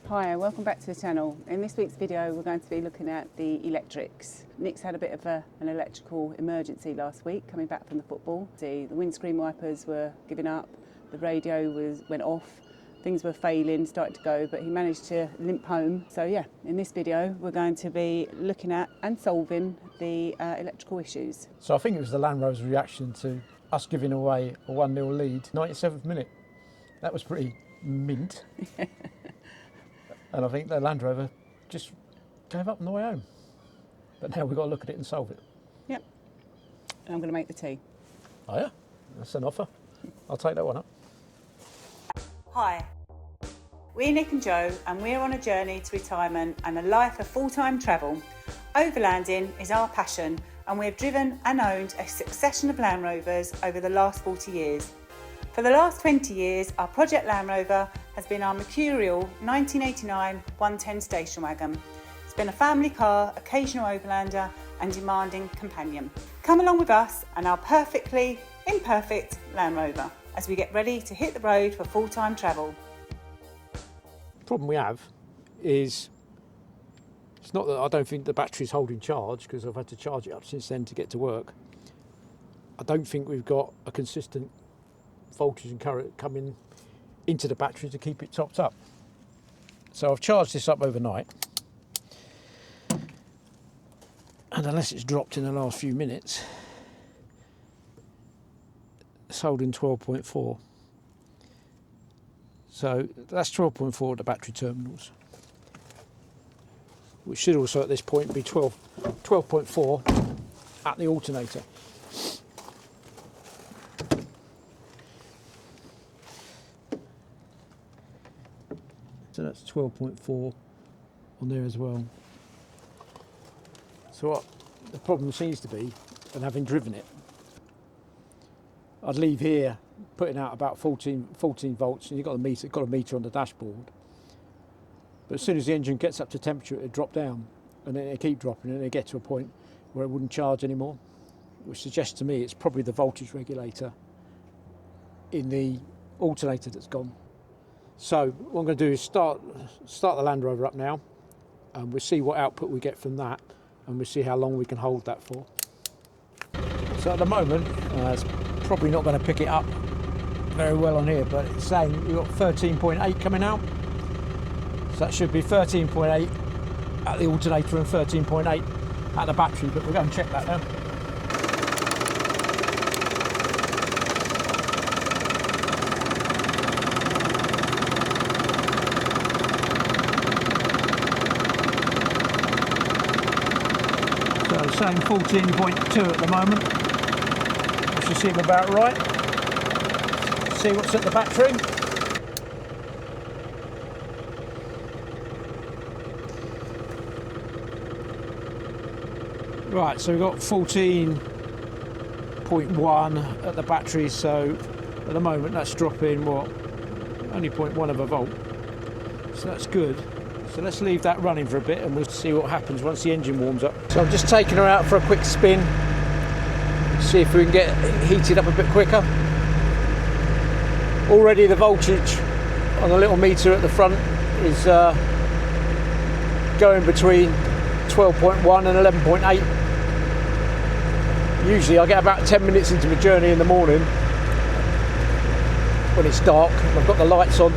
Hi, welcome back to the channel. In this week's video we're going to be looking at the electrics. Nick's had a bit of an electrical emergency last week coming back from the football. The windscreen wipers were giving up, the radio went off, things were failing, started to go, but he managed to limp home. So yeah, in this video we're going to be looking at and solving the electrical issues. So I think it was the Land Rover's reaction to us giving away a 1-0 lead, 97th minute. That was pretty mint. And I think the Land Rover just gave up on the way home. But now we've got to look at it and solve it. Yep. And I'm going to make the tea. Oh yeah? That's an offer. I'll take that one up. Hi. We're Nick and Joe, and we're on a journey to retirement and a life of full-time travel. Overlanding is our passion, and we've driven and owned a succession of Land Rovers over the last 40 years. For the last 20 years, our Project Land Rover has been our mercurial 1989 110 station wagon. It's been a family car, occasional overlander and demanding companion. Come along with us and our perfectly imperfect Land Rover as we get ready to hit the road for full-time travel. The problem we have is, it's not that I don't think the battery's holding charge, because I've had to charge it up since then to get to work. I don't think we've got a consistent voltage and current coming into the battery to keep it topped up. So I've charged this up overnight, and unless it's dropped in the last few minutes, it's holding 12.4. So that's 12.4 at the battery terminals, which should also at this point be 12.4 at the alternator. So that's 12.4 on there as well. So what the problem seems to be, and having driven it, I'd leave here putting out about 14 volts, and you've got a meter on the dashboard. But as soon as the engine gets up to temperature, it'd drop down, and then it'd keep dropping, and it'd get to a point where it wouldn't charge anymore, which suggests to me it's probably the voltage regulator in the alternator that's gone. So what I'm going to do is start the Land Rover up now, and we'll see what output we get from that, and we'll see how long we can hold that for. So at the moment, it's probably not going to pick it up very well on here, but it's saying we've got 13.8 coming out. So that should be 13.8 at the alternator and 13.8 at the battery, but we'll go and check that now. Saying 14.2 at the moment, which should seem about right. See what's at the battery. Right, so we've got 14.1 at the battery, so at the moment that's dropping, what, only 0.1 of a volt, so that's good. So let's leave that running for a bit and we'll see what happens once the engine warms up. So I'm just taking her out for a quick spin, see if we can get heated up a bit quicker. Already the voltage on the little meter at the front is going between 12.1 and 11.8. Usually I get about 10 minutes into my journey in the morning when it's dark and I've got the lights on,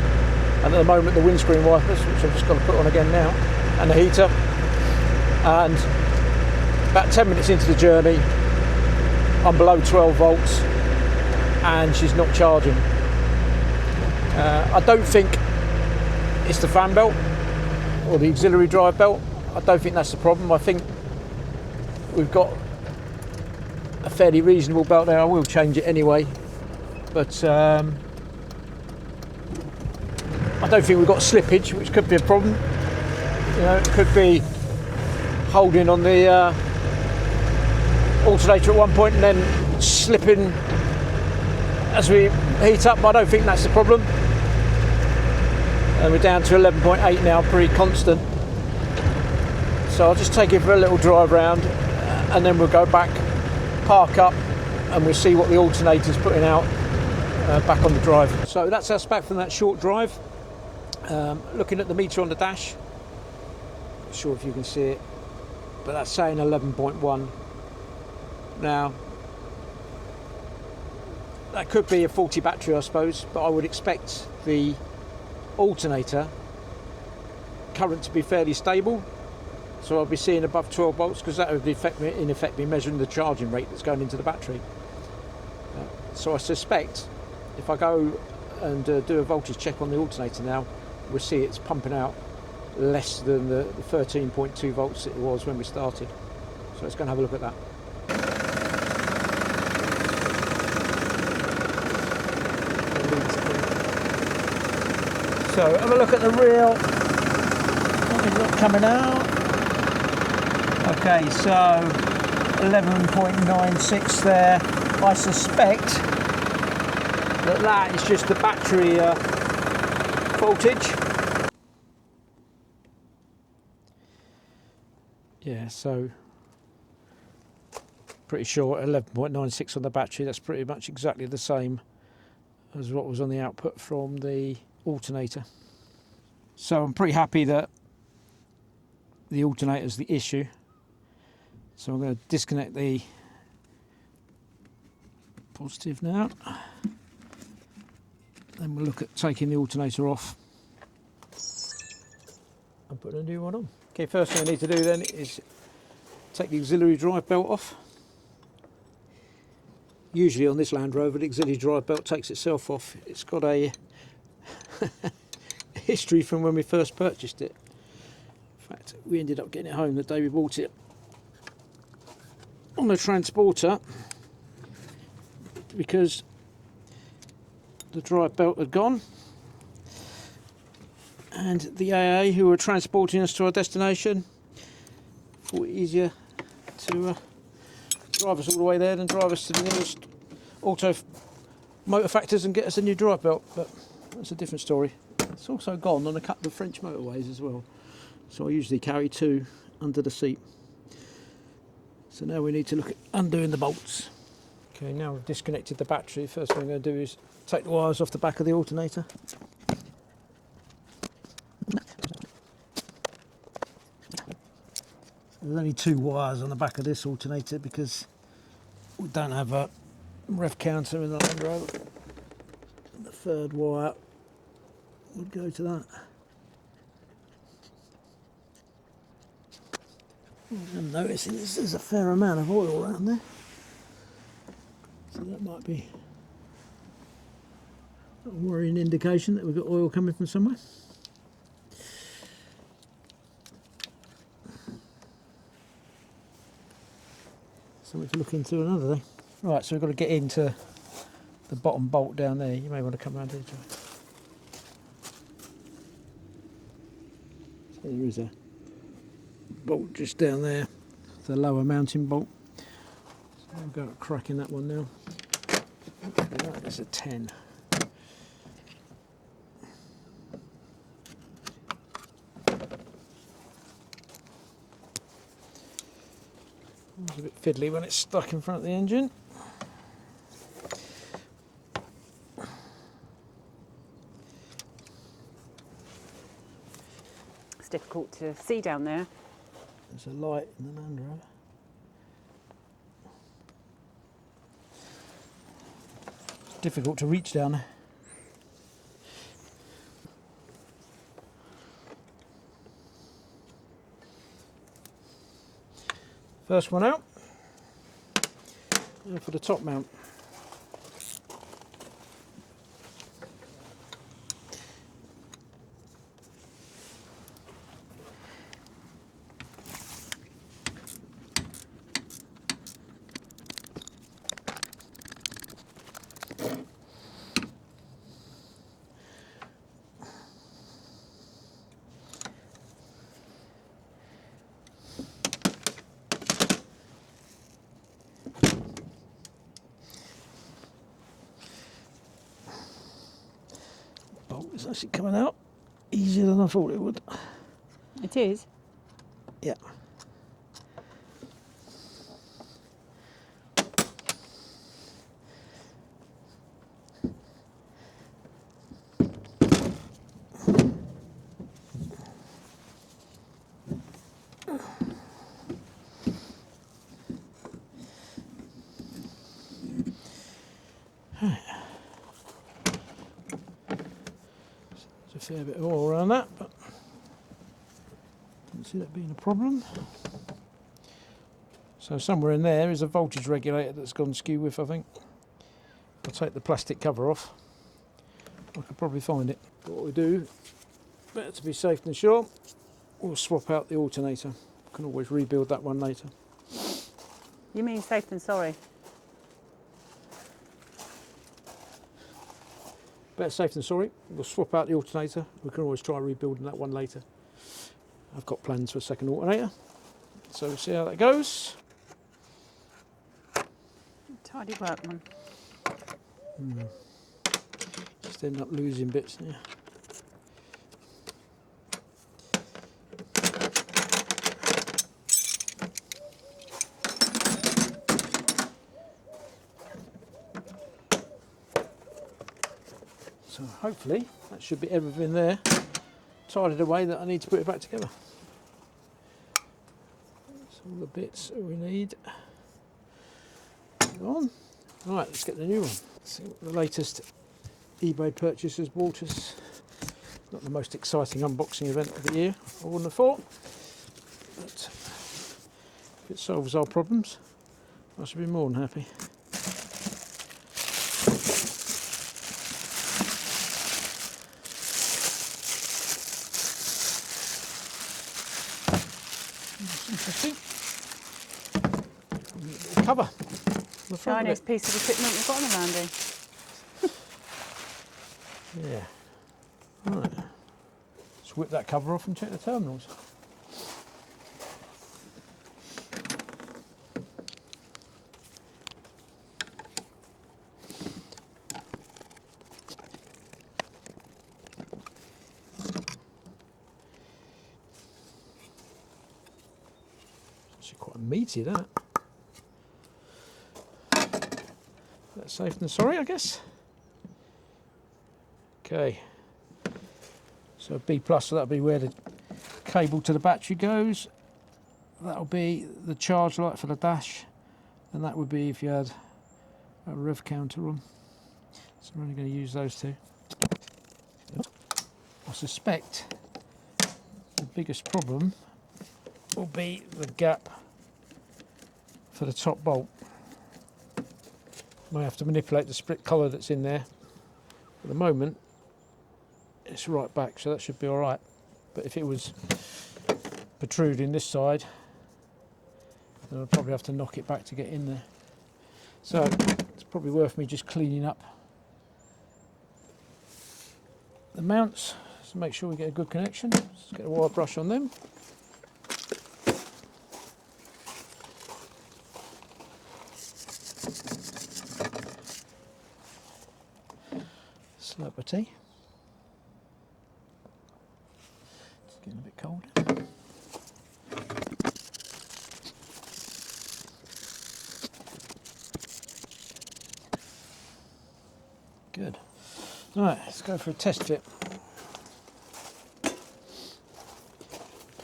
and at the moment the windscreen wipers, which I've just got to put on again now, and the heater, and about 10 minutes into the journey I'm below 12 volts and she's not charging. I don't think it's the fan belt or the auxiliary drive belt. I don't think that's the problem. I think we've got a fairly reasonable belt there. I will change it anyway, but I don't think we've got slippage, which could be a problem. You know, it could be holding on the alternator at one point and then slipping as we heat up. I don't think that's the problem. And we're down to 11.8 now, pretty constant. So I'll just take it for a little drive round and then we'll go back, park up, and we'll see what the alternator's putting out back on the drive. So that's us back from that short drive. Looking at the meter on the dash, not sure if you can see it, but that's saying 11.1. Now, that could be a faulty battery, I suppose, but I would expect the alternator current to be fairly stable, so I'll be seeing above 12 volts, because that would in effect be measuring the charging rate that's going into the battery. So I suspect if I go and do a voltage check on the alternator now, we'll see it's pumping out less than the 13.2 volts it was when we started. So let's go and have a look at that. So have a look at the reel. What is that coming out? Okay, so 11.96 there. I suspect that is just the battery voltage. Yeah, so pretty sure 11.96 on the battery. That's pretty much exactly the same as what was on the output from the alternator. So I'm pretty happy that the alternator is the issue. So I'm going to disconnect the positive now. Then we'll look at taking the alternator off and putting a new one on. Okay, first thing I need to do then is take the auxiliary drive belt off. Usually on this Land Rover, the auxiliary drive belt takes itself off. It's got a history from when we first purchased it. In fact, we ended up getting it home the day we bought it on a transporter, because the drive belt had gone, and the AA who were transporting us to our destination thought it easier to drive us all the way there than drive us to the nearest auto motor factors and get us a new drive belt. But that's a different story. It's also gone on a couple of French motorways as well, so I usually carry two under the seat. So now we need to look at undoing the bolts. Okay, now we've disconnected the battery. First thing I'm going to do is take the wires off the back of the alternator. There's only two wires on the back of this alternator because we don't have a rev counter in the Land Rover. The third wire would go to that. I'm noticing there's a fair amount of oil around there, so that might be a worrying indication that we've got oil coming from somewhere. Something to look into another day. Right, so we've got to get into the bottom bolt down there. You may want to come around here, Joe. So there is a bolt just down there, the lower mounting bolt. So we'll go cracking that one now. Okay, that is a 10. It's a bit fiddly when it's stuck in front of the engine. It's difficult to see down there. There's a light in the Land Rover. It's difficult to reach down there. First one out. Now for the top mount. It's actually coming out easier than I thought it would. It is? Yeah. fair bit of oil around that, but don't see that being a problem. So somewhere in there is a voltage regulator that's gone skew with, I think. I'll take the plastic cover off. I could probably find it. But what we do, better to be safe than sure, we'll swap out the alternator. Can always rebuild that one later. You mean safe than sorry? Better safe than sorry. We'll swap out the alternator. We can always try rebuilding that one later. I've got plans for a second alternator, so we'll see how that goes. Tidy workman. Just end up losing bits now. So hopefully that should be everything there, tidied away that I need to put it back together. That's all the bits that we need. Go on. Right, let's get the new one. See what the latest eBay purchase has brought us. Not the most exciting unboxing event of the year, I wouldn't have thought. But if it solves our problems, I should be more than happy. Interesting. Little cover. The front of Shiniest piece of equipment we've got on the landing. Yeah. Right. Let's whip that cover off and check the terminals. Actually quite meaty, that. That's safe than sorry, I guess. Okay. So B plus, so that'll be where the cable to the battery goes. That'll be the charge light for the dash, and that would be if you had a rev counter on. So I'm only going to use those two. I suspect the biggest problem will be the gap for the top bolt. Might have to manipulate the split collar that's in there. At the moment, it's right back, so that should be all right. But if it was protruding this side, then I'd probably have to knock it back to get in there. So it's probably worth me just cleaning up the mounts to make sure we get a good connection. Let's get a wire brush on them. Slurp of tea. It's getting a bit cold. Good. Right, let's go for a test fit.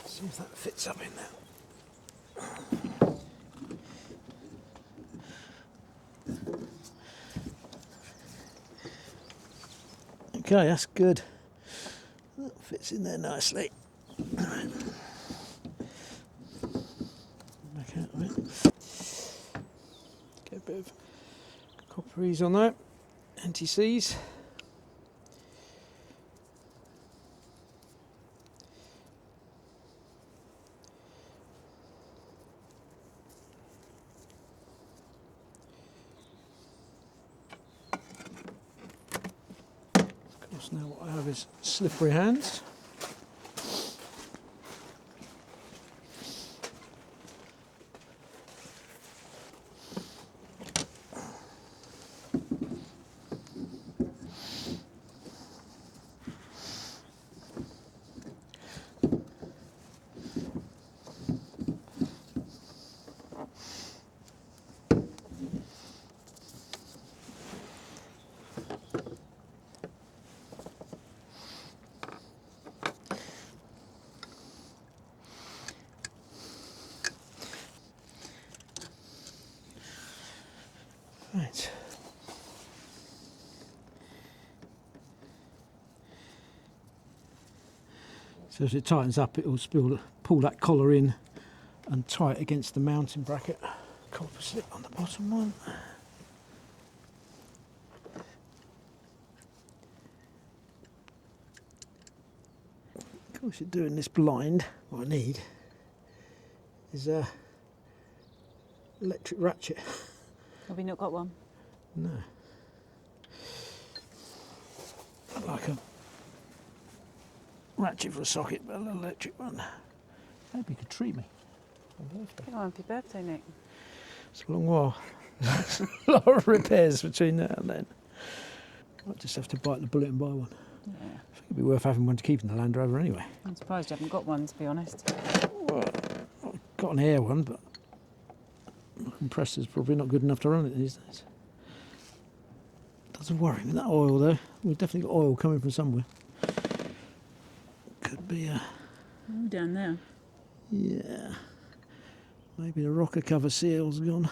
See if that fits up in there. Okay, that's good. That fits in there nicely. Right. Back out of it. Get a bit of copperies on that. Anti-seize. Now what I have is slippery hands. So as it tightens up, it will pull that collar in and tie it against the mounting bracket. Copper slip on the bottom one. Of course, you're doing this blind. What I need is a electric ratchet. Have we not got one? No. Like a ratchet for a socket, but an electric one. Maybe you could treat me for my birthday. Oh, happy birthday, Nick. It's a long while. There's a lot of repairs between now and then. Might just have to bite the bullet and buy one. Yeah. I think it'd be worth having one to keep in the Land Rover anyway. I'm surprised you haven't got one, to be honest. Well, I've got an air one, but my compressor's probably not good enough to run it these days. Doesn't worry me, that oil though. We've definitely got oil coming from somewhere. Could be a... Oh, down there. Yeah. Maybe the rocker cover seal's gone.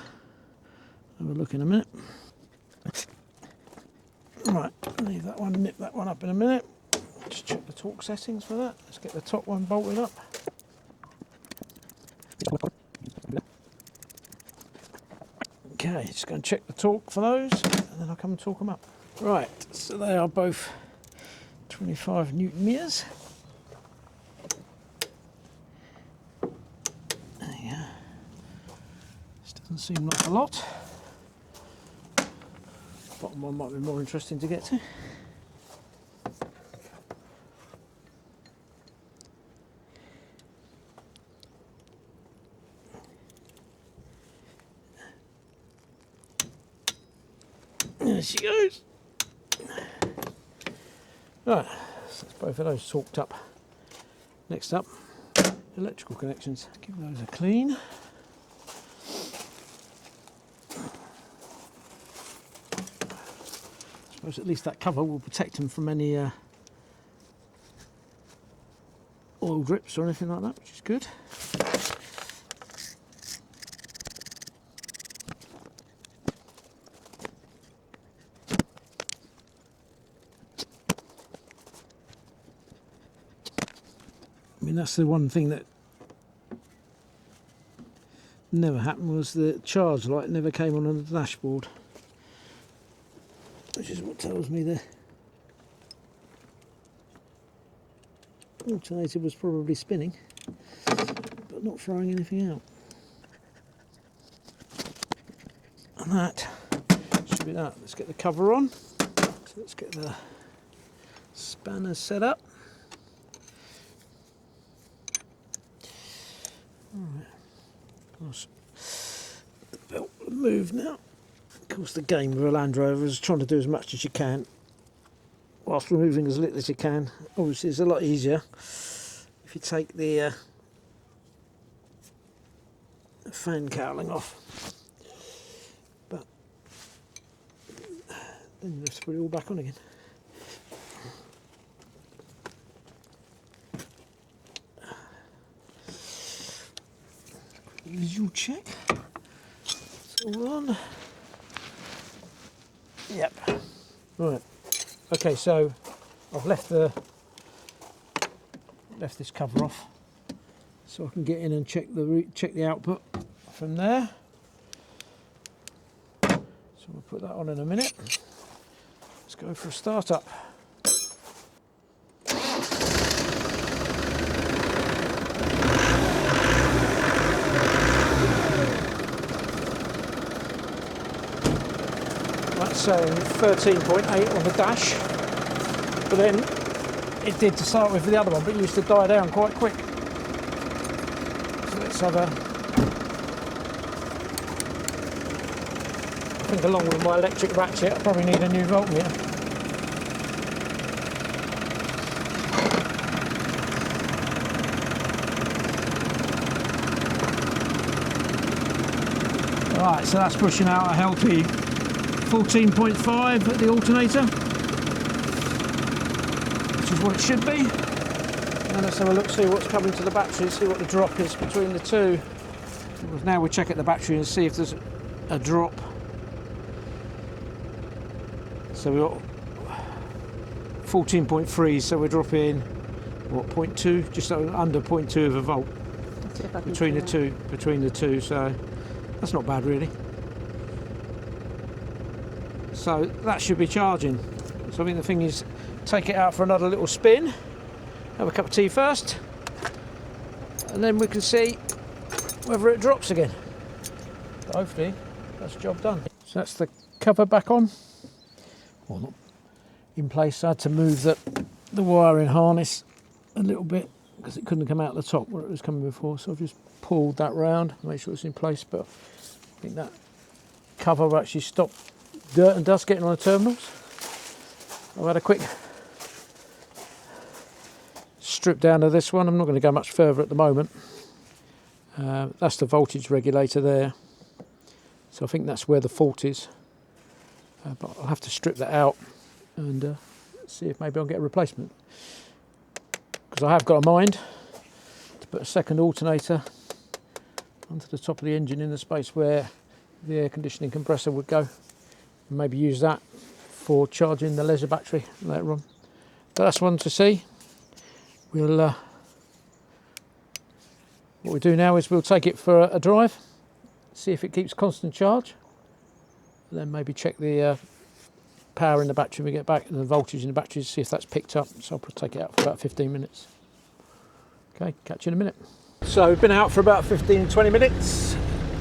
Have a look in a minute. Right, leave that one, nip that one up in a minute. Just check the torque settings for that. Let's get the top one bolted up. Okay, just going to check the torque for those, and then I'll come and torque them up. Right, so they are both 25 Newton meters. There you go. This doesn't seem like a lot. Bottom one might be more interesting to get to. There she goes. Right, so that's both of those torqued up. Next up, electrical connections. Give those a clean. I suppose at least that cover will protect them from any oil drips or anything like that, which is good. I mean, that's the one thing that never happened, was the charge light never came on the dashboard, which is what tells me the alternator was probably spinning but not throwing anything out. And that should be that. Let's get the cover on. So let's get the spanners set up. Alright, of course the belt will move now. Of course, the game with a Land Rover is trying to do as much as you can whilst removing as little as you can. Obviously, it's a lot easier if you take the fan cowling off, but then you have to put it all back on again. Visual check. It's all on. Yep. Right. Okay, so I've left this cover off, so I can get in and check the output from there. So we'll put that on in a minute. Let's go for a start up. That's saying 13.8 on the dash, but then it did to start with the other one, but it used to die down quite quick. So let's have a... I think along with my electric ratchet I probably need a new voltmeter. Right, so that's pushing out a healthy 14.5 at the alternator, which is what it should be. And let's have a look, see what's coming to the battery, see what the drop is between the two. Because now we check at the battery and see if there's a drop. So we've got 14.3, so we're dropping what, 0.2, just under 0.2 of a volt Let's see if I can between see the two, so that's not bad really. So that should be charging. So I think the thing is, take it out for another little spin, have a cup of tea first, and then we can see whether it drops again. But hopefully that's the job done. So that's the cover back on, well, not in place. I had to move the wiring harness a little bit because it couldn't come out the top where it was coming before, so I've just pulled that round, make sure it's in place. But I think that cover will actually stop dirt and dust getting on the terminals. I've had a quick strip down of this one. I'm not going to go much further at the moment. That's the voltage regulator there, so I think that's where the fault is, but I'll have to strip that out and see if maybe I'll get a replacement, because I have got a mind to put a second alternator onto the top of the engine in the space where the air conditioning compressor would go, and maybe use that for charging the leisure battery later on. But that's one to see. We'll what we do now is we'll take it for a drive, see if it keeps constant charge, and then maybe check the power in the battery when we get back and the voltage in the battery, see if that's picked up. So I'll take it out for about 15 minutes. Okay, catch you in a minute. So we've been out for about 15-20 minutes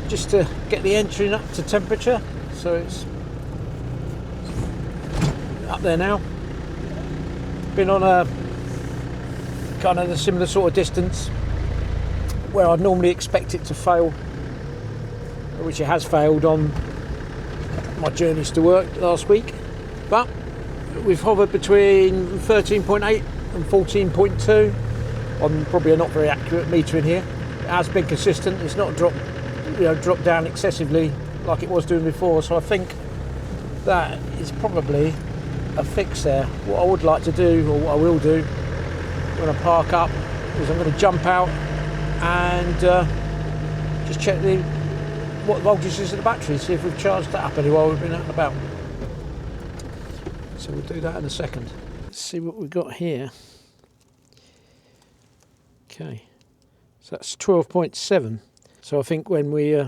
just to get the engine up to temperature, so it's up there now. Been on a kind of a similar sort of distance where I'd normally expect it to fail, which it has failed on my journeys to work last week, but we've hovered between 13.8 and 14.2 on probably a not very accurate meter in here. It has been consistent, it's not dropped down excessively like it was doing before, so I think that is probably a fix there. What I would like to do, or what I will do when I park up, is I'm going to jump out and just check what the voltage is of the battery, see if we've charged that up any while we've been out and about. So we'll do that in a second. Let's see what we've got here. Okay, so that's 12.7. So I think when we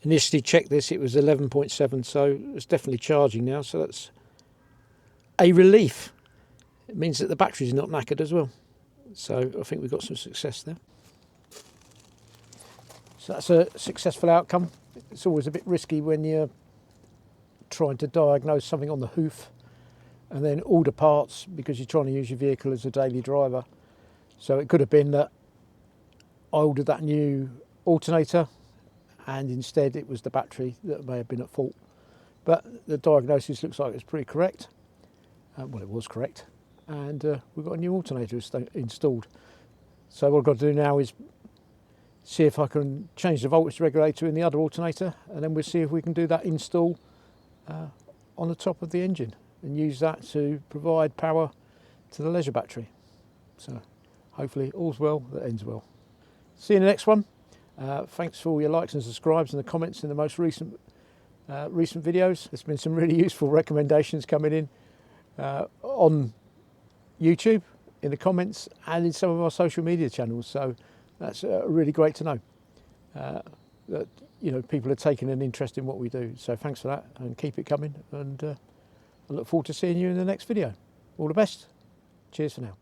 initially checked this, it was 11.7, so it's definitely charging now, so that's a relief. It means that the battery's not knackered as well. So I think we've got some success there. So that's a successful outcome. It's always a bit risky when you're trying to diagnose something on the hoof and then order parts because you're trying to use your vehicle as a daily driver. So it could have been that I ordered that new alternator and instead it was the battery that may have been at fault. But the diagnosis looks like it's pretty correct. Well, it was correct. And we've got a new alternator installed. So what I've got to do now is see if I can change the voltage regulator in the other alternator, and then we'll see if we can do that install on the top of the engine and use that to provide power to the leisure battery. So hopefully all's well that ends well. See you in the next one. Thanks for all your likes and subscribes and the comments in the most recent videos. There's been some really useful recommendations coming in on YouTube, in the comments, and in some of our social media channels. So that's really great to know that people are taking an interest in what we do. So thanks for that, and keep it coming. And I look forward to seeing you in the next video. All the best. Cheers for now.